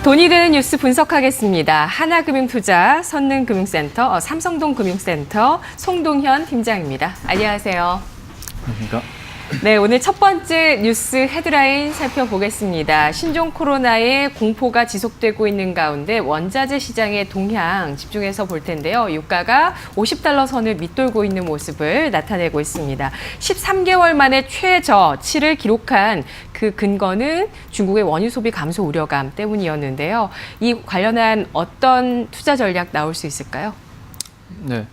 돈이 되는 뉴스 분석하겠습니다. 하나금융투자, 선능금융센터, 삼성동금융센터 송동현 팀장입니다. 안녕하세요. 안녕하십니까. 네, 오늘 첫 번째 뉴스 헤드라인 살펴보겠습니다. 신종 코로나의 공포가 지속되고 있는 가운데 원자재 시장의 동향 집중해서 볼 텐데요. 유가가 $50 선을 밑돌고 있는 모습을 나타내고 있습니다. 13개월 만에 최저치를 기록한 그 근거는 중국의 원유 소비 감소 우려감 때문이었는데요. 이 관련한 어떤 투자 전략 나올 수 있을까요? 네.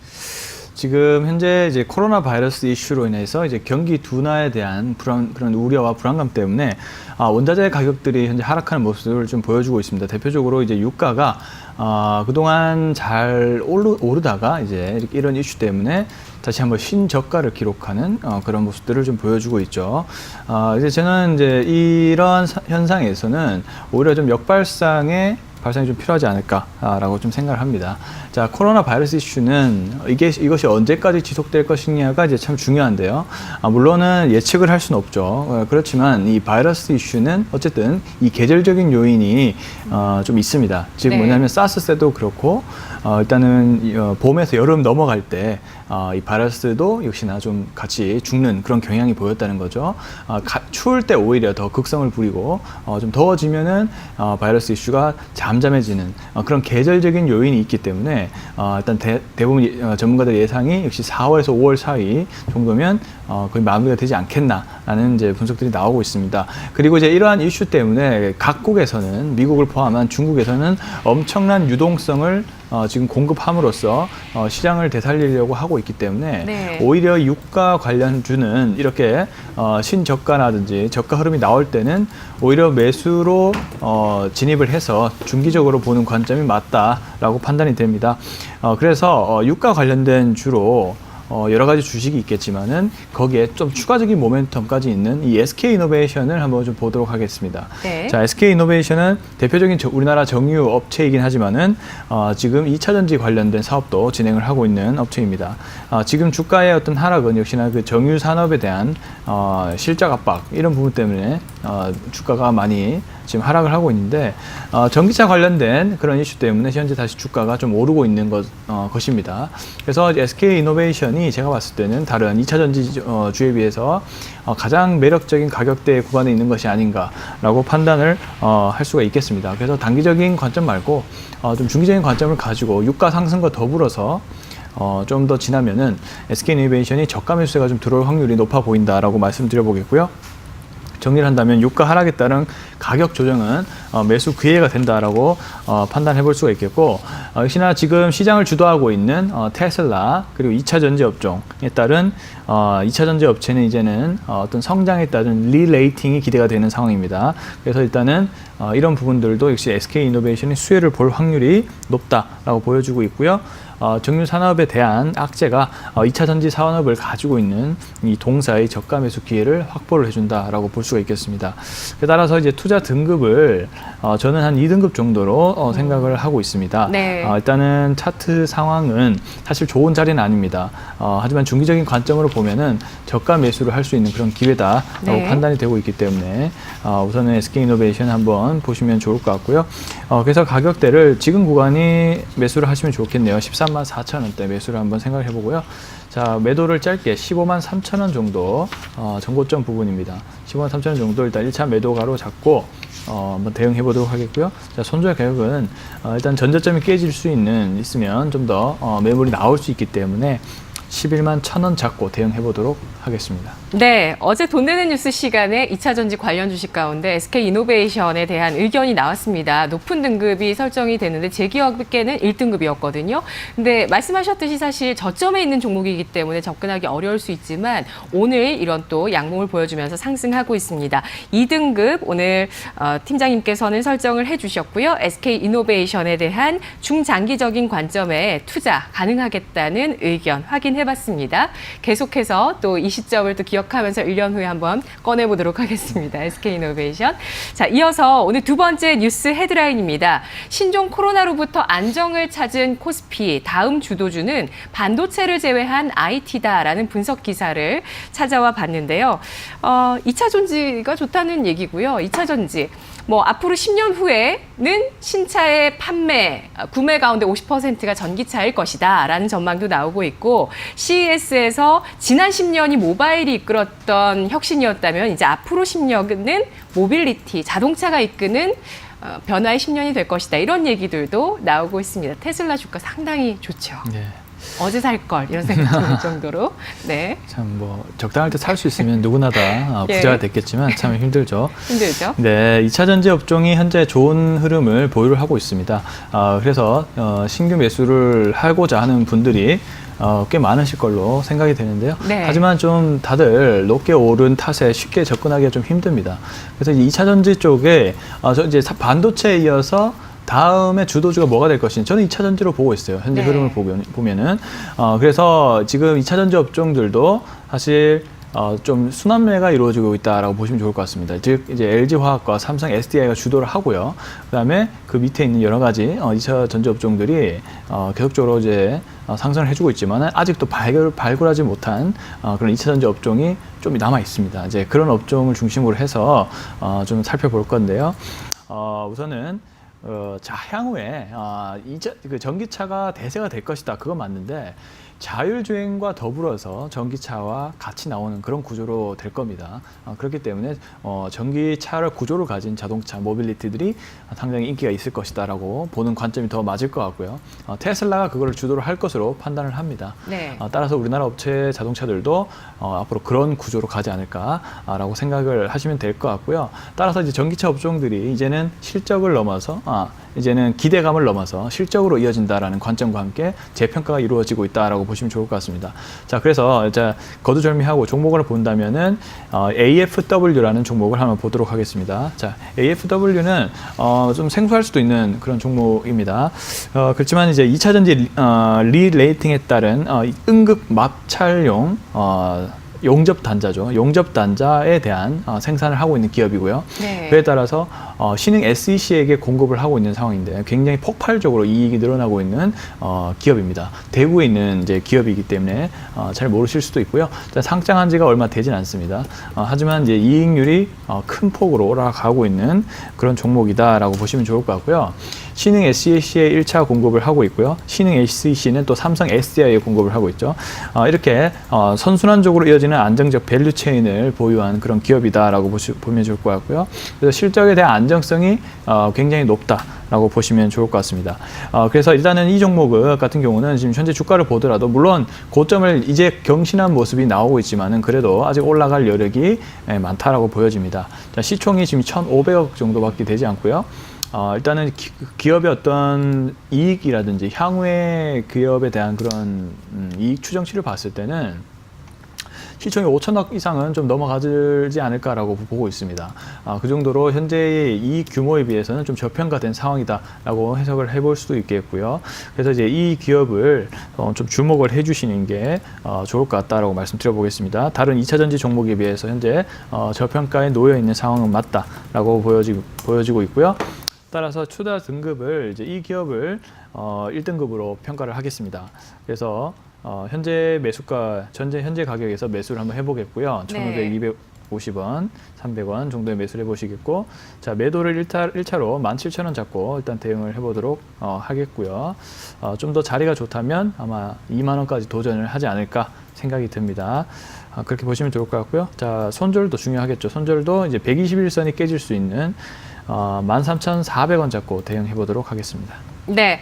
지금 현재 이제 코로나 바이러스 이슈로 인해서 이제 경기 둔화에 대한 그런 우려와 불안감 때문에 원자재 가격들이 현재 하락하는 모습을 좀 보여주고 있습니다. 대표적으로 이제 유가가 그동안 잘 오르다가 이제 이런 이슈 때문에 다시 한번 신저가를 기록하는 그런 모습들을 좀 보여주고 있죠. 이제 저는 이제 이런 현상에서는 오히려 좀 역발상의 발상이 좀 필요하지 않을까라고 좀 생각을 합니다. 자, 코로나 바이러스 이슈는 이것이 언제까지 지속될 것이냐가 이제 참 중요한데요. 물론은 예측을 할 수는 없죠. 그렇지만 이 바이러스 이슈는 어쨌든 이 계절적인 요인이 좀 있습니다. 즉 뭐냐면 사스 때도 그렇고 일단은 봄에서 여름 넘어갈 때 이 바이러스도 역시나 좀 같이 죽는 그런 경향이 보였다는 거죠. 추울 때 오히려 더 극성을 부리고 좀 더워지면은 바이러스 이슈가 잠잠해지는 그런 계절적인 요인이 있기 때문에 일단 대부분 전문가들 예상이 역시 4월에서 5월 사이 정도면 거의 마무리가 되지 않겠나라는 이제 분석들이 나오고 있습니다. 그리고 이제 이러한 이슈 때문에 각국에서는 미국을 포함한 중국에서는 엄청난 유동성을 지금 공급함으로써 시장을 되살리려고 하고 있기 때문에 오히려 유가 관련주는 이렇게 신저가라든지 저가 흐름이 나올 때는 오히려 매수로 진입을 해서 중기적으로 보는 관점이 맞다라고 판단이 됩니다. 그래서 유가 관련된 주로 여러 가지 주식이 있겠지만은 거기에 좀 추가적인 모멘텀까지 있는 이 SK이노베이션을 한번 좀 보도록 하겠습니다. 네. 자, SK이노베이션은 대표적인 우리나라 정유 업체이긴 하지만은 지금 2차전지 관련된 사업도 진행을 하고 있는 업체입니다. 지금 주가의 어떤 하락은 역시나 그 정유 산업에 대한 실적 압박 이런 부분 때문에 주가가 많이 지금 하락을 하고 있는데 전기차 관련된 그런 이슈 때문에 현재 다시 주가가 좀 오르고 있는 것입니다. 그래서 SK이노베이션이 제가 봤을 때는 다른 2차전지 주에 비해서 가장 매력적인 가격대 구간에 있는 것이 아닌가라고 판단을 할 수가 있겠습니다. 그래서 단기적인 관점 말고 좀 중기적인 관점을 가지고 유가 상승과 더불어서 좀 더 지나면은 SK이노베이션이 저가 매수세가 좀 들어올 확률이 높아 보인다라고 말씀드려 보겠고요. 정리를 한다면 유가 하락에 따른 가격 조정은 매수 기회가 된다라고 판단해 볼 수가 있겠고 역시나 지금 시장을 주도하고 있는 테슬라 그리고 2차 전지 업종에 따른 2차 전지 업체는 이제는 어떤 성장에 따른 리레이팅이 기대가 되는 상황입니다. 그래서 일단은 이런 부분들도 역시 SK이노베이션이 수혜를 볼 확률이 높다라고 보여주고 있고요. 정유 산업에 대한 악재가 2차 전지 산업을 가지고 있는 이 동사의 저가 매수 기회를 확보를 해준다라고 볼 수가 있겠습니다. 따라서 이제 투자 등급을 저는 한 2등급 정도로 생각을 하고 있습니다. 네. 일단은 차트 상황은 사실 좋은 자리는 아닙니다. 하지만 중기적인 관점으로 보면은 저가 매수를 할 수 있는 그런 기회다라고 판단이 되고 있기 때문에 우선은 SK이노베이션 한번 보시면 좋을 것 같고요. 그래서 가격대를 지금 구간이 매수를 하시면 좋겠네요. 13만 4천 원대 매수를 한번 생각을 해보고요. 자, 매도를 짧게 15만 3천 원 정도 전고점 부분입니다. 15만 3천 원 정도 일단 1차 매도가로 잡고 한번 대응해 보도록 하겠고요. 자, 손절 가격은 일단 전저점이 깨질 수 있으면 좀 더 매물이 나올 수 있기 때문에 11만 1,000원 잡고 대응해 보도록 하겠습니다. 네, 어제 돈 되는 뉴스 시간에 2차전지 관련 주식 가운데 SK이노베이션에 대한 의견이 나왔습니다. 높은 등급이 설정이 되는데 제 기억에는 1등급이었거든요. 근데 말씀하셨듯이 사실 저점에 있는 종목이기 때문에 접근하기 어려울 수 있지만 오늘 이런 또 양봉을 보여주면서 상승하고 있습니다. 2등급 오늘 팀장님께서는 설정을 해주셨고요. SK이노베이션에 대한 중장기적인 관점에 투자 가능하겠다는 의견 확인해봤습니다. 계속해서 또 이 시점을 또 기억하면서 1년 후에 한번 꺼내보도록 하겠습니다. SK이노베이션. 자, 이어서 오늘 두 번째 뉴스 헤드라인입니다. 신종 코로나로부터 안정을 찾은 코스피 다음 주도주는 반도체를 제외한 IT다라는 분석 기사를 찾아와 봤는데요. 2차 전지가 좋다는 얘기고요. 2차 전지. 뭐 앞으로 10년 후에는 신차의 판매, 구매 가운데 50%가 전기차일 것이다라는 전망도 나오고 있고 CES에서 지난 10년이 모바일이 이끌었던 혁신이었다면 이제 앞으로 10년은 모빌리티, 자동차가 이끄는 변화의 10년이 될 것이다. 이런 얘기들도 나오고 있습니다. 테슬라 주가 상당히 좋죠. 네. 어제 살 걸 이런 생각 들 정도로. 네. 참 뭐 적당할 때 살 수 있으면 누구나 다 예. 부자가 됐겠지만 참 힘들죠. 힘들죠. 네, 2차 전지 업종이 현재 좋은 흐름을 보유를 하고 있습니다. 그래서 신규 매수를 하고자 하는 분들이 꽤 많으실 걸로 생각이 되는데요. 네. 하지만 좀 다들 높게 오른 탓에 쉽게 접근하기가 좀 힘듭니다. 그래서 2차 전지 쪽에 이제 반도체에 이어서 다음에 주도주가 뭐가 될 것인지 저는 2차 전지로 보고 있어요. 현재 네. 흐름을 보면은 그래서 지금 2차 전지 업종들도 사실 좀 순환매가 이루어지고 있다라고 보시면 좋을 것 같습니다. 즉 이제 LG화학과 삼성 SDI가 주도를 하고요. 그다음에 그 밑에 있는 여러 가지 2차 전지 업종들이 계속적으로 이제 상승을 해주고 있지만 아직도 발굴하지 못한 그런 2차 전지 업종이 좀 남아 있습니다. 이제 그런 업종을 중심으로 해서 좀 살펴볼 건데요. 우선은 향후에 그 전기차가 대세가 될 것이다. 그건 맞는데 자율주행과 더불어서 전기차와 같이 나오는 그런 구조로 될 겁니다. 그렇기 때문에 전기차를 구조로 가진 자동차, 모빌리티들이 상당히 인기가 있을 것이다라고 보는 관점이 더 맞을 것 같고요. 테슬라가 그걸 주도를 할 것으로 판단을 합니다. 네. 따라서 우리나라 업체 자동차들도 앞으로 그런 구조로 가지 않을까라고 생각을 하시면 될 것 같고요. 따라서 이제 전기차 업종들이 이제는 실적을 넘어서 이제는 기대감을 넘어서 실적으로 이어진다라는 관점과 함께 재평가가 이루어지고 있다라고 보시면 좋을 것 같습니다. 자, 그래서 거두절미하고 종목을 본다면은 AFW라는 종목을 한번 보도록 하겠습니다. 자, AFW는 좀 생소할 수도 있는 그런 종목입니다. 그렇지만 이제 2차 전지 리레이팅에 따른 응급 마찰용 용접 단자죠. 용접 단자에 대한 생산을 하고 있는 기업이고요. 네. 그에 따라서 신흥 SEC에게 공급을 하고 있는 상황인데 굉장히 폭발적으로 이익이 늘어나고 있는 기업입니다. 대구에 있는 이제 기업이기 때문에 잘 모르실 수도 있고요. 상장한 지가 얼마 되진 않습니다. 하지만 이제 이익률이 큰 폭으로 올라가고 있는 그런 종목이다라고 보시면 좋을 것 같고요. 신흥 SEC에 1차 공급을 하고 있고요. 신흥 SEC는 또 삼성 SDI에 공급을 하고 있죠. 이렇게 선순환적으로 이어지는 안정적 밸류 체인을 보유한 그런 기업이다라고 보면 좋을 것 같고요. 그래서 실적에 대한 안정성이 굉장히 높다라고 보시면 좋을 것 같습니다. 그래서 일단은 이 종목 같은 경우는 지금 현재 주가를 보더라도 물론 고점을 이제 경신한 모습이 나오고 있지만은 그래도 아직 올라갈 여력이 많다라고 보여집니다. 자, 시총이 지금 1,500억 정도밖에 되지 않고요. 일단은 기업의 어떤 이익이라든지 향후의 기업에 대한 그런 이익 추정치를 봤을 때는 시총이 5천억 이상은 좀 넘어가지 않을까라고 보고 있습니다. 그 정도로 현재의 이익 규모에 비해서는 좀 저평가된 상황이다라고 해석을 해볼 수도 있겠고요. 그래서 이제 이 기업을 좀 주목을 해주시는 게 좋을 것 같다라고 말씀드려보겠습니다. 다른 2차 전지 종목에 비해서 현재 저평가에 놓여 있는 상황은 맞다라고 보여지고 있고요. 따라서 추가 등급을 이제 이 기업을 1등급으로 평가를 하겠습니다. 그래서 현재 매수가 현재 가격에서 매수를 한번 해보겠고요. 1,500, 250원, 300원 정도의 매수를 해보시겠고, 자, 매도를 1차로 17,000원 잡고 일단 대응을 해보도록 하겠고요. 좀 더 자리가 좋다면 아마 2만 원까지 도전을 하지 않을까 생각이 듭니다. 그렇게 보시면 좋을 것 같고요. 자, 손절도 중요하겠죠. 손절도 이제 121선이 깨질 수 있는 13,400원 잡고 대응해 보도록 하겠습니다. 네.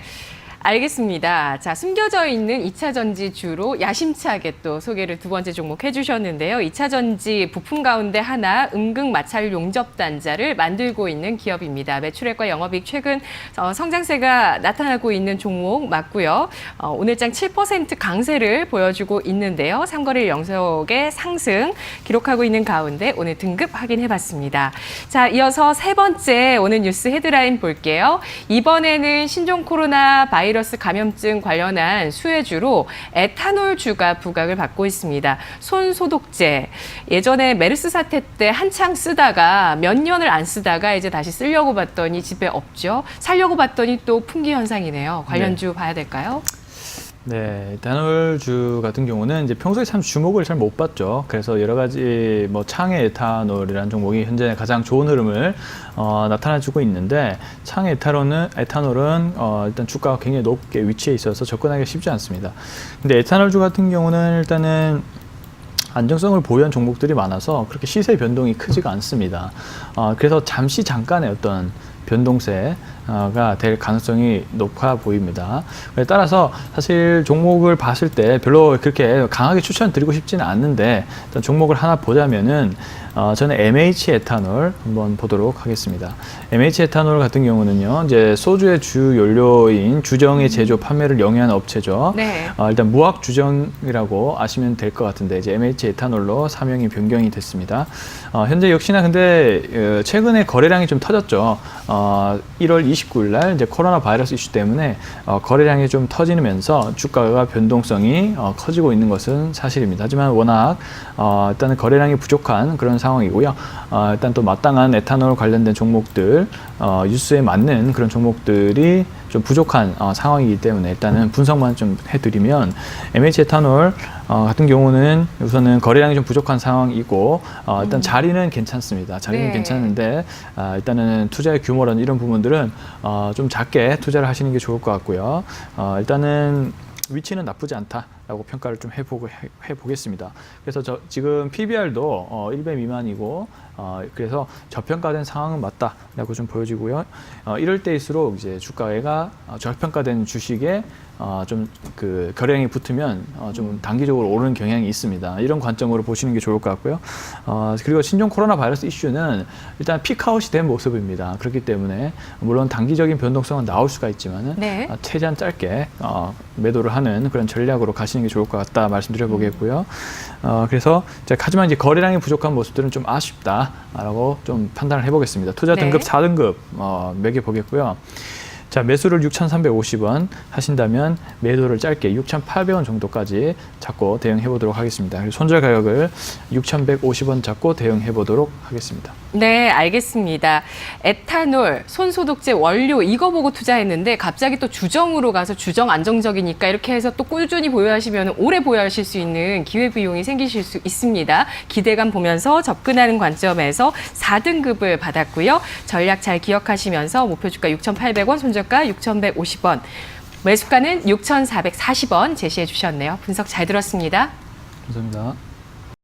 알겠습니다. 자, 숨겨져 있는 2차 전지주로 야심차게 또 소개를 두 번째 종목 해주셨는데요. 2차 전지 부품 가운데 하나 음극 마찰 용접 단자를 만들고 있는 기업입니다. 매출액과 영업이익 최근 성장세가 나타나고 있는 종목 맞고요. 오늘장 7% 강세를 보여주고 있는데요. 3거래일 연속의 상승 기록하고 있는 가운데 오늘 등급 확인해봤습니다. 자, 이어서 세 번째 오늘 뉴스 헤드라인 볼게요. 이번에는 신종 코로나 바이러스 감염증 관련한 수혜주로 에탄올주가 부각을 받고 있습니다. 손소독제. 예전에 메르스 사태 때 한창 쓰다가 몇 년을 안 쓰다가 이제 다시 쓰려고 봤더니 집에 없죠. 살려고 봤더니 또 품귀 현상이네요. 관련주 봐야 될까요? 네, 에탄올주 같은 경우는 이제 평소에 참 주목을 잘 못 받죠. 그래서 여러 가지 뭐 창의 에탄올이라는 종목이 현재 가장 좋은 흐름을 나타내주고 있는데, 창의 에탄올은 일단 주가가 굉장히 높게 위치해 있어서 접근하기가 쉽지 않습니다. 근데 에탄올주 같은 경우는 일단은 안정성을 보유한 종목들이 많아서 그렇게 시세 변동이 크지가 않습니다. 그래서 잠깐의 어떤 변동세가 될 가능성이 높아 보입니다. 따라서 사실 종목을 봤을 때 별로 그렇게 강하게 추천드리고 싶지는 않는데, 일단 종목을 하나 보자면은 저는 MH 에탄올 한번 보도록 하겠습니다. MH 에탄올 같은 경우는요, 이제 소주의 주 연료인 주정의 제조 판매를 영위하는 업체죠. 네. 일단 무학 주정이라고 아시면 될 것 같은데, 이제 MH 에탄올로 사명이 변경이 됐습니다. 현재 역시나 근데 최근에 거래량이 좀 터졌죠. 1월 29일 날 이제 코로나 바이러스 이슈 때문에 거래량이 좀 터지면서 주가가 변동성이 커지고 있는 것은 사실입니다. 하지만 워낙 일단은 거래량이 부족한 그런 상황이고요. 일단 또 마땅한 에탄올 관련된 종목들, 뉴스에 맞는 그런 종목들이 좀 부족한 상황이기 때문에 일단은 분석만 좀 해드리면, MH 에탄올 같은 경우는 우선은 거래량이 좀 부족한 상황이고, 일단 자리는 괜찮습니다. 자리는 네. 괜찮은데 일단은 투자의 규모라는 이런 부분들은 좀 작게 투자를 하시는 게 좋을 것 같고요. 일단은 위치는 나쁘지 않다라고 평가를 좀 해보겠습니다. 그래서 지금 PBR도 1배 미만이고, 그래서 저평가된 상황은 맞다라고 좀 보여지고요. 이럴 때일수록 이제 주가가 저평가된 주식에 좀 그 거래량이 붙으면 좀 단기적으로 오르는 경향이 있습니다. 이런 관점으로 보시는 게 좋을 것 같고요. 그리고 신종 코로나 바이러스 이슈는 일단 피크아웃이 된 모습입니다. 그렇기 때문에 물론 단기적인 변동성은 나올 수가 있지만은 네. 최대한 짧게 매도를 하는 그런 전략으로 가시는 게 좋을 것 같다 말씀드려보겠고요. 그래서 하지만 이제 거래량이 부족한 모습들은 좀 아쉽다라고 좀 판단을 해보겠습니다. 투자 등급 네. 4등급 매겨보겠고요. 자, 매수를 6,350원 하신다면 매도를 짧게 6,800원 정도까지 잡고 대응해 보도록 하겠습니다. 그리고 손절 가격을 6,150원 잡고 대응해 보도록 하겠습니다. 네, 알겠습니다. 에탄올, 손소독제 원료 이거 보고 투자했는데 갑자기 또 주정으로 가서 주정 안정적이니까 이렇게 해서 또 꾸준히 보유하시면 오래 보유하실 수 있는 기회비용이 생기실 수 있습니다. 기대감 보면서 접근하는 관점에서 4등급을 받았고요. 전략 잘 기억하시면서 목표주가 6,800원, 손절가 6,150원, 매수가는 6,440원 제시해 주셨네요. 분석 잘 들었습니다. 감사합니다.